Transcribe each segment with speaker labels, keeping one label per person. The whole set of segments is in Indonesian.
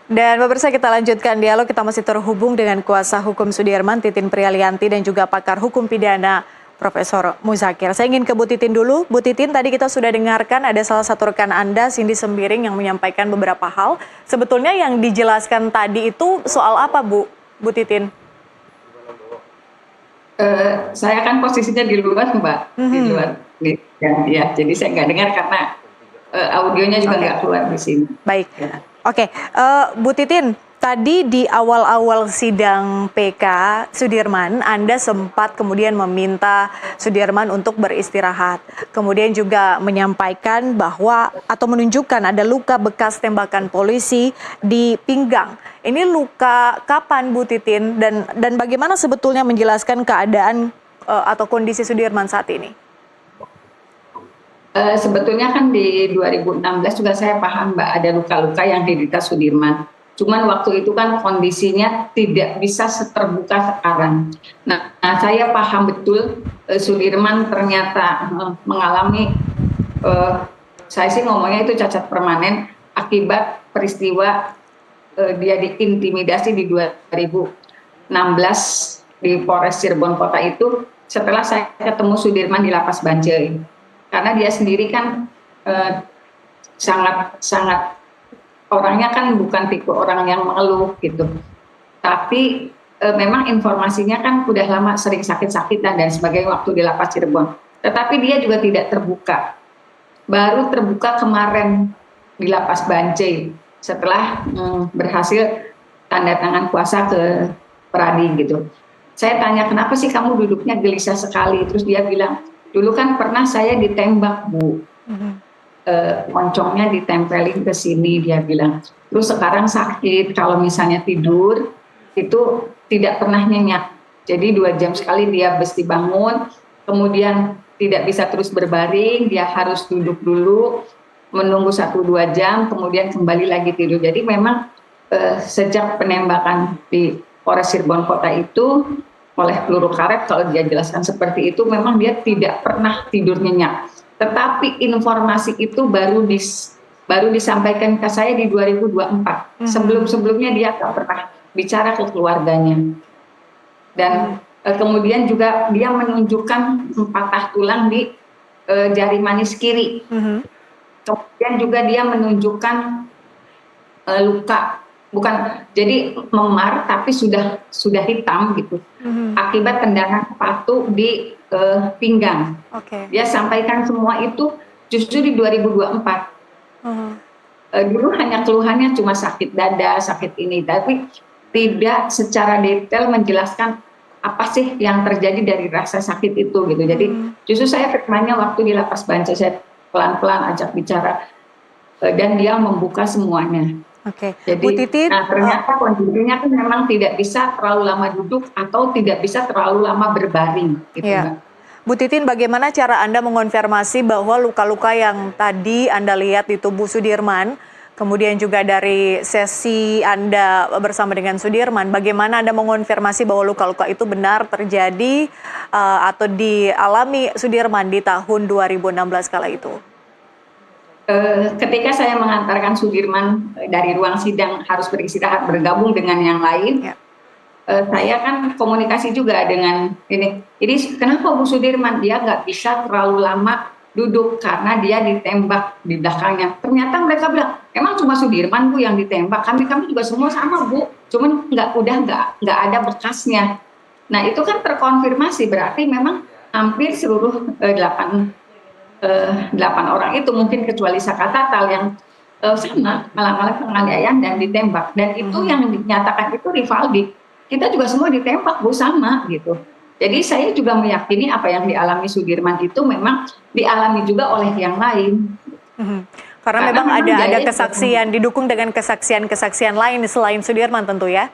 Speaker 1: Dan pemirsa, kita lanjutkan dialog. Kita masih terhubung dengan kuasa hukum Sudirman, Titin Prialianti, dan juga pakar hukum pidana Profesor Muzakir. Saya ingin ke Bu Titin dulu. Bu Titin, tadi kita sudah dengarkan ada salah satu rekan Anda, Cindy Sembiring, yang menyampaikan beberapa hal. Sebetulnya yang dijelaskan tadi itu soal apa, Bu Titin?
Speaker 2: Saya kan posisinya di luar, Mbak. Di luar. Ya, jadi saya nggak dengar karena audionya juga nggak keluar di sini.
Speaker 1: Baik.
Speaker 2: Ya.
Speaker 1: Oke, Bu Titin, tadi di awal-awal sidang PK Sudirman, Anda sempat kemudian meminta Sudirman untuk beristirahat. Kemudian juga menyampaikan bahwa atau menunjukkan ada luka bekas tembakan polisi di pinggang. Ini luka kapan, Bu Titin? Dan bagaimana sebetulnya menjelaskan keadaan atau kondisi Sudirman saat ini?
Speaker 2: Sebetulnya kan di 2016 juga saya paham, Mbak, ada luka-luka yang diderita Sudirman. Cuman waktu itu kan kondisinya tidak bisa seterbuka sekarang. Nah, saya paham betul Sudirman ternyata mengalami, saya sih ngomongnya itu cacat permanen akibat peristiwa dia diintimidasi di 2016 di Polres Cirebon Kota itu setelah saya ketemu Sudirman di Lapas Bancai. Karena dia sendiri kan sangat orangnya kan bukan tipe orang yang mengeluh gitu. Tapi memang informasinya kan udah lama sering sakit-sakitan dan sebagainya waktu di Lapas Cirebon. Tetapi dia juga tidak terbuka. Baru terbuka kemarin di Lapas Bancai setelah berhasil tanda tangan kuasa ke Pradi gitu. Saya tanya, kenapa sih kamu duduknya gelisah sekali? Terus dia bilang, dulu kan pernah saya ditembak, Bu. Moncongnya ditempelin ke sini, dia bilang. Terus sekarang sakit, kalau misalnya tidur itu tidak pernah nyenyak. Jadi 2 jam sekali dia mesti bangun, kemudian tidak bisa terus berbaring, dia harus duduk dulu, menunggu 1-2 jam, kemudian kembali lagi tidur. Jadi memang sejak penembakan di Polres Cirebon Kota itu oleh peluru karet, kalau dia jelaskan seperti itu, memang dia tidak pernah tidur nyenyak. Tetapi informasi itu baru disampaikan ke saya di 2024. Sebelum-sebelumnya dia tak pernah bicara ke keluarganya. Dan kemudian juga dia menunjukkan patah tulang di jari manis kiri. Kemudian juga dia menunjukkan luka, bukan jadi memar tapi sudah hitam gitu, akibat tendangan sepatu di pinggang. Dia sampaikan semua itu justru di 2024. Dulu hanya keluhannya cuma sakit dada, sakit ini, tapi tidak secara detail menjelaskan apa sih yang terjadi dari rasa sakit itu gitu. Jadi justru saya terimanya waktu di Lapas Bancai, saya pelan-pelan ajak bicara dan dia membuka semuanya. Jadi,
Speaker 1: Bu Titin,
Speaker 2: ternyata kondisinya kan memang tidak bisa terlalu lama duduk atau tidak bisa terlalu lama berbaring. Gitu,
Speaker 1: ya. Bu Titin, bagaimana cara Anda mengonfirmasi bahwa luka-luka yang tadi Anda lihat di tubuh Sudirman, kemudian juga dari sesi Anda bersama dengan Sudirman, bagaimana Anda mengonfirmasi bahwa luka-luka itu benar terjadi atau dialami Sudirman di tahun 2016 kala itu?
Speaker 2: Ketika saya mengantarkan Sudirman dari ruang sidang harus beristirahat bergabung dengan yang lain, saya kan komunikasi juga dengan ini. Jadi kenapa Bu Sudirman dia nggak bisa terlalu lama duduk karena dia ditembak di belakangnya. Ternyata mereka bilang, emang cuma Sudirman Bu yang ditembak, kami juga semua sama Bu, cuman nggak ada bekasnya. Nah itu kan terkonfirmasi, berarti memang hampir seluruh 8 orang itu, mungkin kecuali Saka Tatal yang sama malah penganiayaan dan ditembak, dan itu yang dinyatakan itu Rivaldi, kita juga semua ditembak Bu, sama gitu. Jadi saya juga meyakini apa yang dialami Sudirman itu memang dialami juga oleh yang lain.
Speaker 1: Karena memang ada kesaksian, didukung dengan kesaksian lain selain Sudirman tentu ya.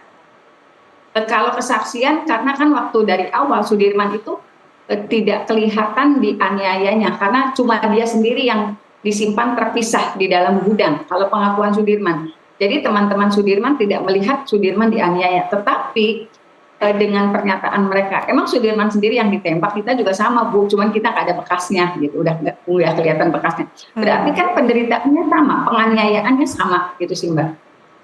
Speaker 2: Kalau kesaksian, karena kan waktu dari awal Sudirman itu tidak kelihatan dianiayanya karena cuma dia sendiri yang disimpan terpisah di dalam gudang kalau pengakuan Sudirman. Jadi teman-teman Sudirman tidak melihat Sudirman dianiaya, tetapi dengan pernyataan mereka, emang Sudirman sendiri yang ditembak, kita juga sama Bu, cuman kita nggak ada bekasnya gitu, udah kelihatan bekasnya. Berarti kan penderitaannya sama, penganiayaannya sama gitu sih Mbak.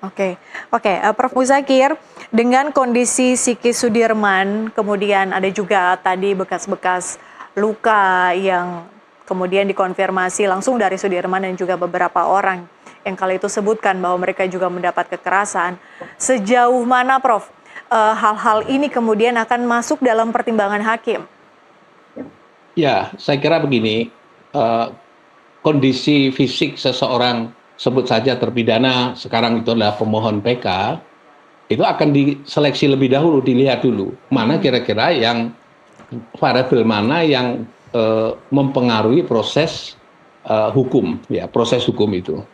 Speaker 1: Oke, oke, Prof. Muzakir, dengan kondisi psikis Sudirman, kemudian ada juga tadi bekas-bekas luka yang kemudian dikonfirmasi langsung dari Sudirman dan juga beberapa orang yang kali itu sebutkan bahwa mereka juga mendapat kekerasan. Sejauh mana, Prof, hal-hal ini kemudian akan masuk dalam pertimbangan hakim?
Speaker 3: Ya, saya kira begini, eh, kondisi fisik seseorang, sebut saja terpidana, sekarang itu adalah pemohon PK, itu akan diseleksi lebih dahulu, dilihat dulu mana kira-kira yang variabel mana yang mempengaruhi proses hukum, ya proses hukum itu.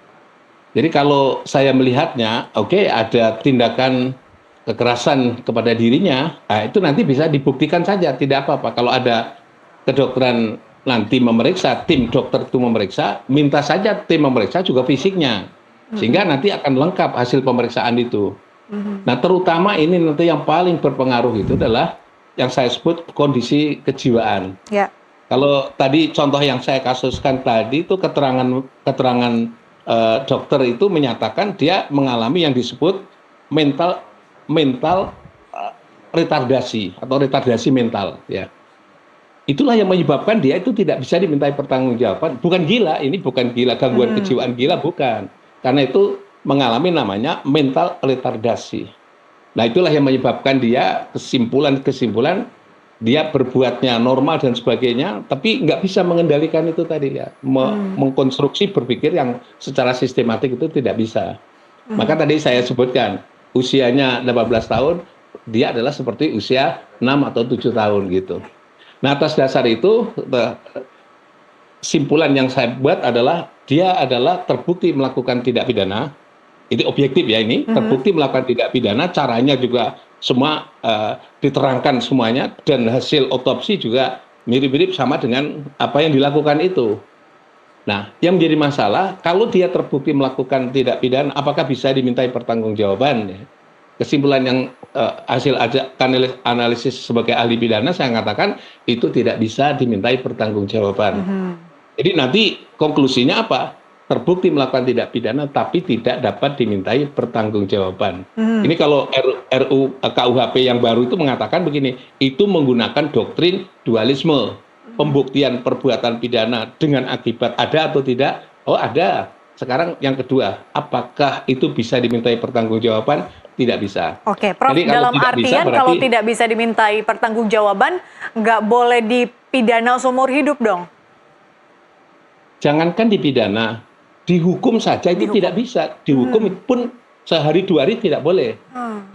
Speaker 3: Jadi kalau saya melihatnya, oke, ada tindakan kekerasan kepada dirinya, itu nanti bisa dibuktikan saja, tidak apa-apa. Kalau ada kedokteran nanti memeriksa, tim dokter itu memeriksa, minta saja tim memeriksa juga fisiknya, sehingga nanti akan lengkap hasil pemeriksaan itu. Nah, terutama ini nanti yang paling berpengaruh itu adalah yang saya sebut kondisi kejiwaan.
Speaker 1: Ya.
Speaker 3: Kalau tadi contoh yang saya kasuskan tadi itu keterangan dokter itu menyatakan dia mengalami yang disebut mental retardasi atau retardasi mental, ya. Itulah yang menyebabkan dia itu tidak bisa dimintai pertanggungjawaban. Bukan gila, ini bukan gila, gangguan kejiwaan gila, bukan. Karena itu mengalami namanya mental retardasi. Nah, itulah yang menyebabkan dia kesimpulan dia berbuatnya normal dan sebagainya, tapi nggak bisa mengendalikan itu tadi, ya. Mengkonstruksi berpikir yang secara sistematik itu tidak bisa. Maka tadi saya sebutkan, usianya 18 tahun, dia adalah seperti usia 6 atau 7 tahun gitu. Nah, atas dasar itu, simpulan yang saya buat adalah dia adalah terbukti melakukan tindak pidana. Itu objektif ya ini, terbukti melakukan tindak pidana, caranya juga semua diterangkan semuanya, dan hasil otopsi juga mirip-mirip sama dengan apa yang dilakukan itu. Nah, yang menjadi masalah, kalau dia terbukti melakukan tindak pidana, apakah bisa dimintai pertanggungjawaban? Ya? Kesimpulan yang hasil analisis sebagai ahli pidana, saya mengatakan itu tidak bisa dimintai pertanggungjawaban. Jadi nanti konklusinya apa? Terbukti melakukan tindak pidana tapi tidak dapat dimintai pertanggungjawaban. Ini kalau RU KUHP yang baru itu mengatakan begini, itu menggunakan doktrin dualisme, pembuktian perbuatan pidana dengan akibat ada atau tidak? Oh, ada. Sekarang yang kedua, apakah itu bisa dimintai pertanggungjawaban? Tidak bisa.
Speaker 1: Oke, Prof,
Speaker 3: Jadi,
Speaker 1: dalam artian
Speaker 3: bisa, berarti,
Speaker 1: kalau tidak bisa dimintai pertanggungjawaban, nggak boleh dipidana seumur hidup dong?
Speaker 3: Jangankan dipidana, dihukum saja itu tidak bisa. Dihukum pun sehari 2 hari tidak boleh.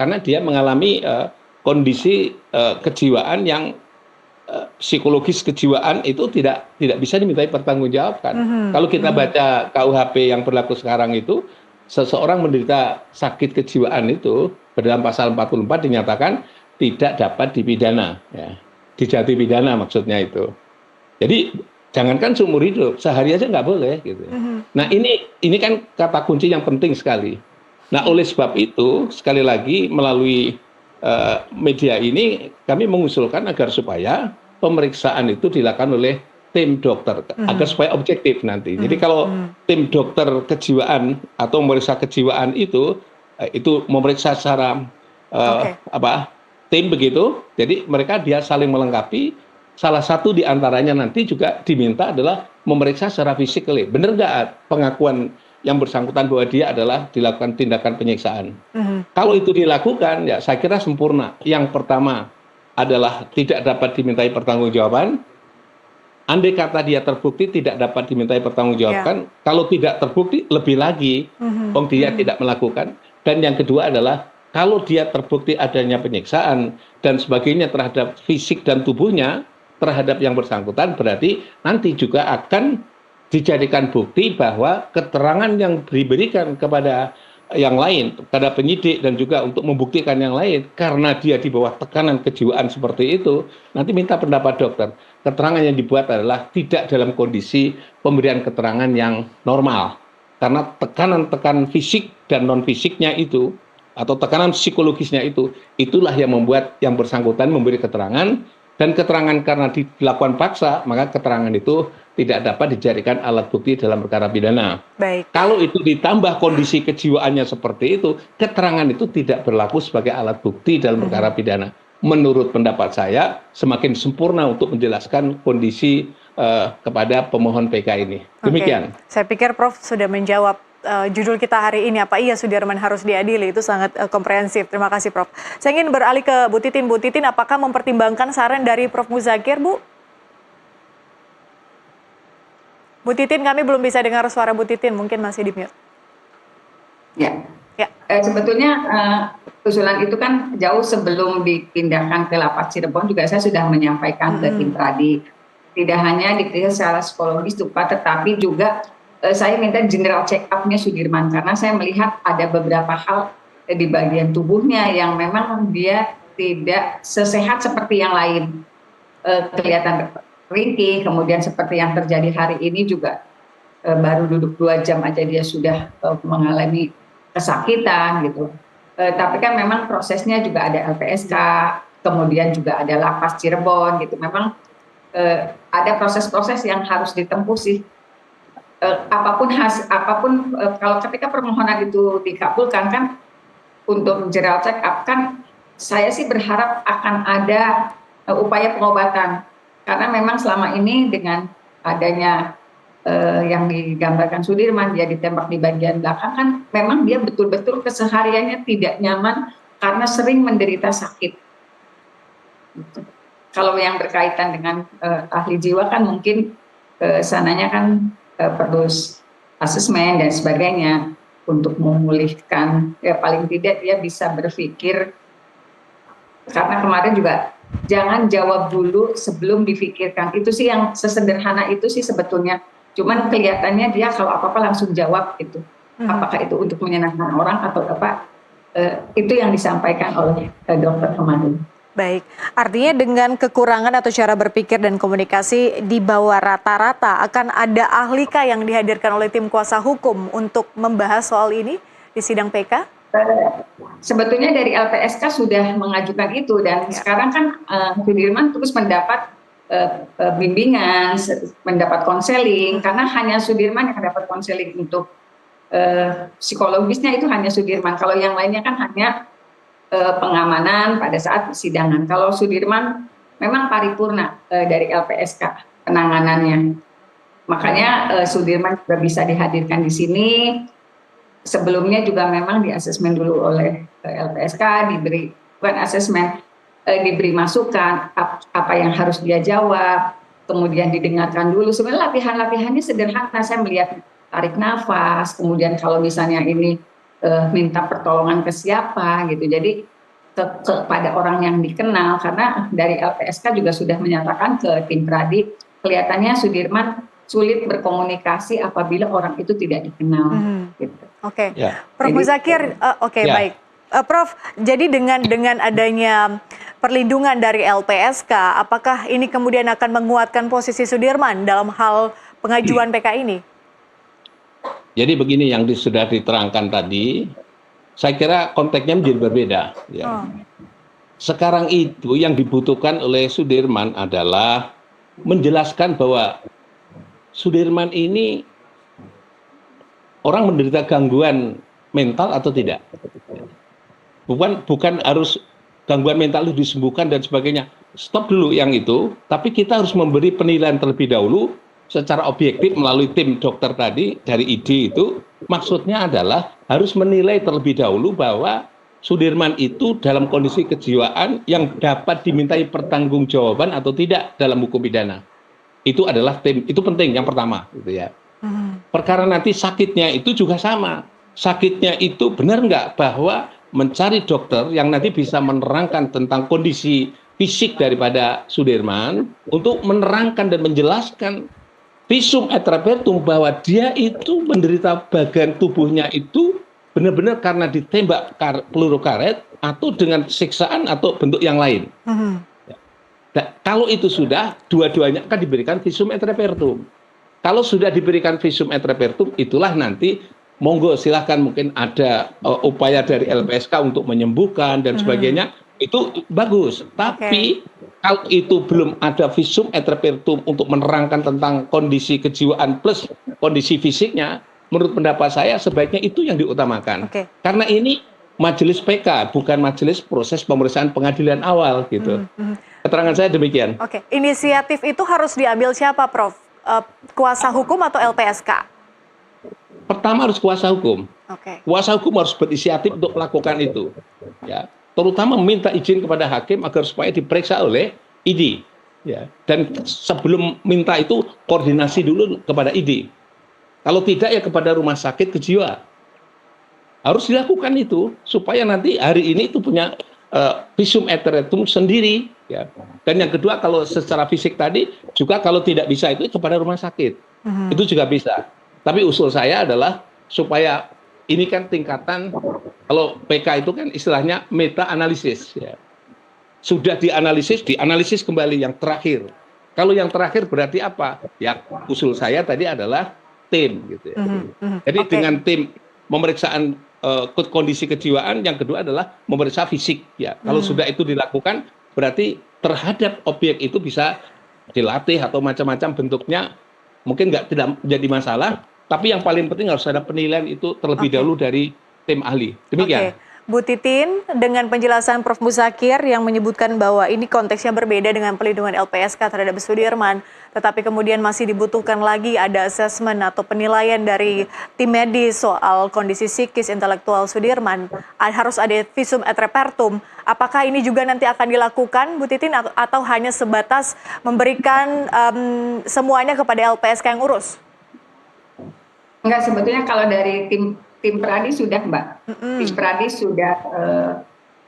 Speaker 3: Karena dia mengalami kondisi kejiwaan yang psikologis kejiwaan itu tidak bisa dimintai pertanggungjawaban. Kalau kita baca KUHP yang berlaku sekarang itu, seseorang menderita sakit kejiwaan itu dalam pasal 44 dinyatakan tidak dapat dipidana, ya. Dijatuhi pidana maksudnya itu. Jadi jangankan seumur hidup, sehari aja nggak boleh gitu. Nah, ini kan kata kunci yang penting sekali. Nah, oleh sebab itu sekali lagi melalui media ini kami mengusulkan agar supaya pemeriksaan itu dilakukan oleh tim dokter agar supaya objektif nanti. Jadi kalau tim dokter kejiwaan atau memeriksa kejiwaan itu memeriksa secara tim begitu. Jadi mereka dia saling melengkapi. Salah satu di antaranya nanti juga diminta adalah memeriksa secara fisik. Benar nggak pengakuan yang bersangkutan bahwa dia adalah dilakukan tindakan penyiksaan? Kalau itu dilakukan, ya saya kira sempurna. Yang pertama adalah tidak dapat dimintai pertanggungjawaban. Andai kata dia terbukti tidak dapat dimintai pertanggungjawaban, kalau tidak terbukti lebih lagi, dia tidak melakukan. Dan yang kedua adalah kalau dia terbukti adanya penyiksaan dan sebagainya terhadap fisik dan tubuhnya terhadap yang bersangkutan, berarti nanti juga akan dijadikan bukti bahwa keterangan yang diberikan kepada yang lain, kepada penyidik dan juga untuk membuktikan yang lain, karena dia di bawah tekanan kejiwaan seperti itu, nanti minta pendapat dokter. Keterangan yang dibuat adalah tidak dalam kondisi pemberian keterangan yang normal. Karena tekanan fisik dan non-fisiknya itu, atau tekanan psikologisnya itu, itulah yang membuat yang bersangkutan memberi keterangan, dan keterangan karena dilakukan paksa, maka keterangan itu tidak dapat dijadikan alat bukti dalam perkara pidana.
Speaker 1: Baik.
Speaker 3: Kalau itu ditambah kondisi kejiwaannya seperti itu, keterangan itu tidak berlaku sebagai alat bukti dalam perkara pidana. Menurut pendapat saya, semakin sempurna untuk menjelaskan kondisi kepada pemohon PK ini. Demikian.
Speaker 1: Oke. Saya pikir Prof sudah menjawab judul kita hari ini, apa iya Sudirman harus diadili, itu sangat komprehensif. Terima kasih Prof. Saya ingin beralih ke Bu Titin. Bu Titin, apakah mempertimbangkan saran dari Prof Muzakir, Bu? Bu Titin, kami belum bisa dengar suara Bu Titin, mungkin masih di mute.
Speaker 2: Ya.
Speaker 1: Ya.
Speaker 2: Sebetulnya usulan itu kan jauh sebelum dipindahkan ke lapas Cirebon juga saya sudah menyampaikan ke tim Pradi. Tidak hanya diperiksa secara psikologis tetapi juga saya minta general check up-nya Sudirman karena saya melihat ada beberapa hal di bagian tubuhnya yang memang dia tidak sesehat seperti yang lain. Kelihatan ringkih, kemudian seperti yang terjadi hari ini juga baru duduk 2 jam aja dia sudah mengalami kesakitan gitu. Tapi kan memang prosesnya juga ada LPSK, kemudian juga ada lapas Cirebon gitu. Memang ada proses-proses yang harus ditempuh sih. Apapun kalau ketika permohonan itu dikabulkan kan untuk general check up kan saya sih berharap akan ada upaya pengobatan. Karena memang selama ini dengan adanya yang digambarkan Sudirman, dia ditembak di bagian belakang kan memang dia betul-betul kesehariannya tidak nyaman karena sering menderita sakit. Kalau yang berkaitan dengan ahli jiwa kan mungkin sananya kan perlu asesmen dan sebagainya untuk memulihkan, ya paling tidak dia bisa berpikir, karena kemarin juga jangan jawab dulu sebelum difikirkan. Itu sih yang sesederhana itu sih sebetulnya. Cuman kelihatannya dia kalau apa-apa langsung jawab gitu. Apakah itu untuk menyenangkan orang atau apa? Itu yang disampaikan oleh dokter kemarin.
Speaker 1: Baik, artinya dengan kekurangan atau cara berpikir dan komunikasi di bawah rata-rata, akan ada ahlikah yang dihadirkan oleh tim kuasa hukum untuk membahas soal ini di sidang PK?
Speaker 2: Sebetulnya dari LPSK sudah mengajukan itu dan sekarang kan Sudirman terus mendapat bimbingan, mendapat konseling karena hanya Sudirman yang dapat konseling untuk psikologisnya itu hanya Sudirman. Kalau yang lainnya kan hanya pengamanan pada saat persidangan. Kalau Sudirman memang paripurna dari LPSK penanganannya. Makanya Sudirman juga bisa dihadirkan di sini. Sebelumnya juga memang di asesmen dulu oleh LPSK, diberi masukan apa yang harus dia jawab, kemudian didengarkan dulu. Sebenarnya latihan-latihannya sederhana, saya melihat tarik nafas, kemudian kalau misalnya ini minta pertolongan ke siapa gitu. Jadi kepada orang yang dikenal, karena dari LPSK juga sudah menyatakan ke tim Pradi, kelihatannya Sudirman sulit berkomunikasi apabila orang itu tidak dikenal. Gitu.
Speaker 1: Oke. Prof Muzakir, baik. Prof, jadi dengan adanya perlindungan dari LPSK, apakah ini kemudian akan menguatkan posisi Sudirman dalam hal pengajuan PK ini?
Speaker 3: Jadi begini yang sudah diterangkan tadi, saya kira konteksnya menjadi berbeda. Ya. Sekarang itu yang dibutuhkan oleh Sudirman adalah menjelaskan bahwa Sudirman ini orang menderita gangguan mental atau tidak. Bukan harus gangguan mental itu disembuhkan dan sebagainya. Stop dulu yang itu, tapi kita harus memberi penilaian terlebih dahulu secara objektif melalui tim dokter tadi dari ID itu. Maksudnya adalah harus menilai terlebih dahulu bahwa Sudirman itu dalam kondisi kejiwaan yang dapat dimintai pertanggungjawaban atau tidak dalam hukum pidana. Itu adalah tim, itu penting yang pertama gitu ya. Perkara nanti sakitnya itu juga sama. Sakitnya itu benar nggak bahwa mencari dokter yang nanti bisa menerangkan tentang kondisi fisik daripada Sudirman untuk menerangkan dan menjelaskan visum et repertum bahwa dia itu menderita bagian tubuhnya itu benar-benar karena ditembak peluru karet atau dengan siksaan atau bentuk yang lain. Nah, kalau itu sudah, dua-duanya akan diberikan visum et repertum. Kalau sudah diberikan visum et repertum, itulah nanti monggo silahkan mungkin ada upaya dari LPSK untuk menyembuhkan dan sebagainya, itu bagus. Tapi Kalau itu belum ada visum et repertum untuk menerangkan tentang kondisi kejiwaan plus kondisi fisiknya, menurut pendapat saya sebaiknya itu yang diutamakan.
Speaker 1: Oke.
Speaker 3: Karena ini majelis PK, bukan majelis proses pemeriksaan pengadilan awal gitu. Keterangan saya demikian.
Speaker 1: Oke, inisiatif itu harus diambil siapa, Prof? Kuasa hukum atau LPSK?
Speaker 3: Pertama harus kuasa hukum.
Speaker 1: Oke.
Speaker 3: Kuasa hukum harus berinisiatif untuk melakukan itu. Ya, terutama meminta izin kepada hakim agar supaya diperiksa oleh ID. Ya, dan sebelum minta itu koordinasi dulu kepada ID. Kalau tidak ya kepada rumah sakit kejiwaan. Harus dilakukan itu supaya nanti hari ini itu punya visum et repertum sendiri. Ya. Dan yang kedua kalau secara fisik tadi juga kalau tidak bisa itu kepada rumah sakit. Itu juga bisa. Tapi usul saya adalah supaya ini kan tingkatan kalau PK itu kan istilahnya meta analisis. Ya. Sudah dianalisis kembali yang terakhir. Kalau yang terakhir berarti apa? Ya usul saya tadi adalah tim gitu ya. Jadi dengan tim pemeriksaan kondisi kejiwaan, yang kedua adalah memeriksa fisik ya. Kalau sudah itu dilakukan berarti terhadap objek itu bisa dilatih atau macam-macam bentuknya mungkin tidak menjadi masalah, tapi yang paling penting harus ada penilaian itu terlebih dahulu dari tim ahli. Demikian.
Speaker 1: Bu Titin, dengan penjelasan Prof. Muzakir yang menyebutkan bahwa ini konteksnya berbeda dengan pelindungan LPSK terhadap Sudirman, tetapi kemudian masih dibutuhkan lagi ada asesmen atau penilaian dari tim medis soal kondisi psikis intelektual Sudirman, harus ada visum et repertum. Apakah ini juga nanti akan dilakukan, Bu Titin, atau hanya sebatas memberikan semuanya kepada LPSK yang urus?
Speaker 2: Enggak, sebetulnya kalau dari tim Pradi sudah, Mbak. Tim Pradi sudah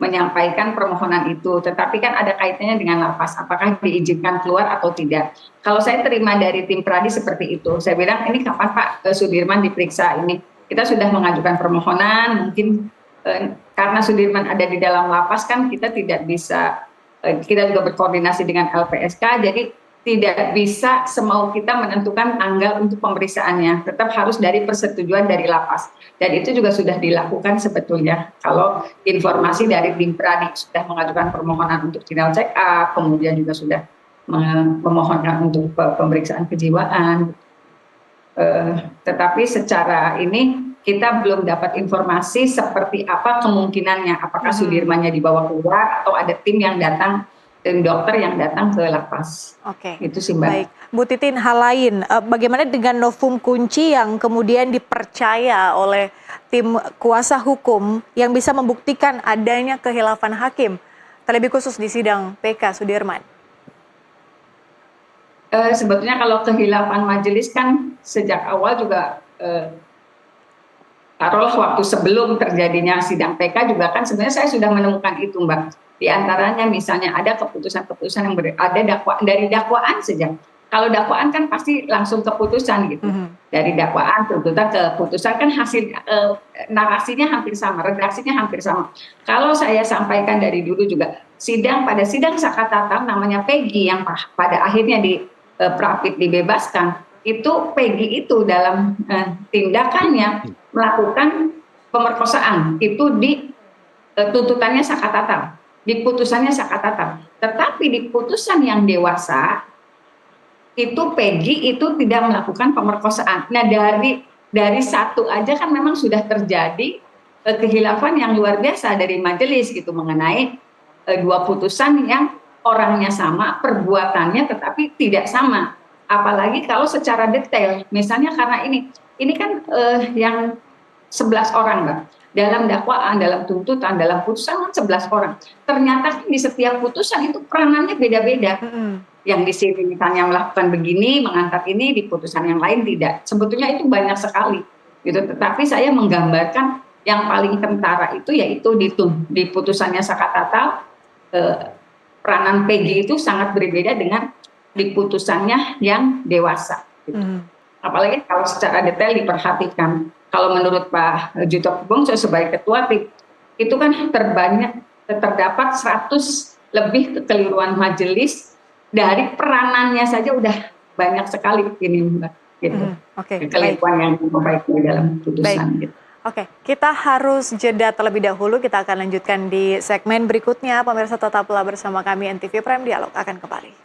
Speaker 2: menyampaikan permohonan itu, tetapi kan ada kaitannya dengan lapas, apakah diizinkan keluar atau tidak. Kalau saya terima dari tim Pradi seperti itu, saya bilang ini kapan Pak Sudirman diperiksa ini. Kita sudah mengajukan permohonan, mungkin karena Sudirman ada di dalam lapas kan kita tidak bisa, kita juga berkoordinasi dengan LPSK, jadi tidak bisa semau kita menentukan tanggal untuk pemeriksaannya. Tetap harus dari persetujuan dari lapas. Dan itu juga sudah dilakukan sebetulnya. Kalau informasi dari tim Pradi sudah mengajukan permohonan untuk final check up, kemudian juga sudah memohonkan untuk pemeriksaan kejiwaan. Tetapi secara ini kita belum dapat informasi seperti apa kemungkinannya. Apakah Sudirmannya dibawa keluar atau ada tim yang datang, tim dokter yang datang ke lapas.
Speaker 1: Oke.
Speaker 2: Itu sih, Mbak.
Speaker 1: Baik, Bu Titin, hal lain, bagaimana dengan novum kunci yang kemudian dipercaya oleh tim kuasa hukum yang bisa membuktikan adanya kehilafan hakim, terlebih khusus di sidang PK Sudirman?
Speaker 2: Sebetulnya kalau kehilafan majelis kan sejak awal juga taruhlah waktu sebelum terjadinya sidang PK juga kan sebenarnya saya sudah menemukan itu, Mbak. Di antaranya misalnya ada keputusan-keputusan yang ada dari dakwaan saja. Kalau dakwaan kan pasti langsung keputusan gitu. Dari dakwaan tuntutan ke keputusan kan hasil narasinya hampir sama, redaksinya hampir sama. Kalau saya sampaikan dari dulu juga pada sidang Sakatatal namanya Peggy yang pada akhirnya di Prapit dibebaskan, itu Peggy itu dalam tindakannya melakukan pemerkosaan itu di tuntutannya Sakatatal, di putusannya Sakatatal. Tetapi di putusan yang dewasa itu Peggy itu tidak melakukan pemerkosaan. Nah dari satu aja kan memang sudah terjadi kehilafan yang luar biasa dari majelis gitu mengenai dua putusan yang orangnya sama, perbuatannya tetapi tidak sama. Apalagi kalau secara detail, misalnya karena ini kan yang 11 orang, Mbak. Dalam dakwaan, dalam tuntutan, dalam putusan kan 11 orang. Ternyata kan di setiap putusan itu peranannya beda-beda. Yang di sini misalnya melakukan begini, mengangkat ini, di putusan yang lain tidak. Sebetulnya itu banyak sekali. Gitu. Tetapi saya menggambarkan yang paling kentara itu yaitu di putusannya Sakatatal, peranan Peggy itu sangat berbeda dengan di putusannya yang dewasa. Gitu. Apalagi kalau secara detail diperhatikan. Kalau menurut Pak Juto Bongso sebagai ketua TIP, itu kan terdapat 100 lebih kekeliruan majelis, dari peranannya saja udah banyak sekali ini, Mbak. Gitu.
Speaker 1: Oke,
Speaker 2: kekeliruan yang memperbaiki dalam putusan.
Speaker 1: Baik.
Speaker 2: Gitu.
Speaker 1: Oke, kita harus jeda terlebih dahulu. Kita akan lanjutkan di segmen berikutnya. Pemirsa tetaplah bersama kami, NTV Prime Dialog akan kembali.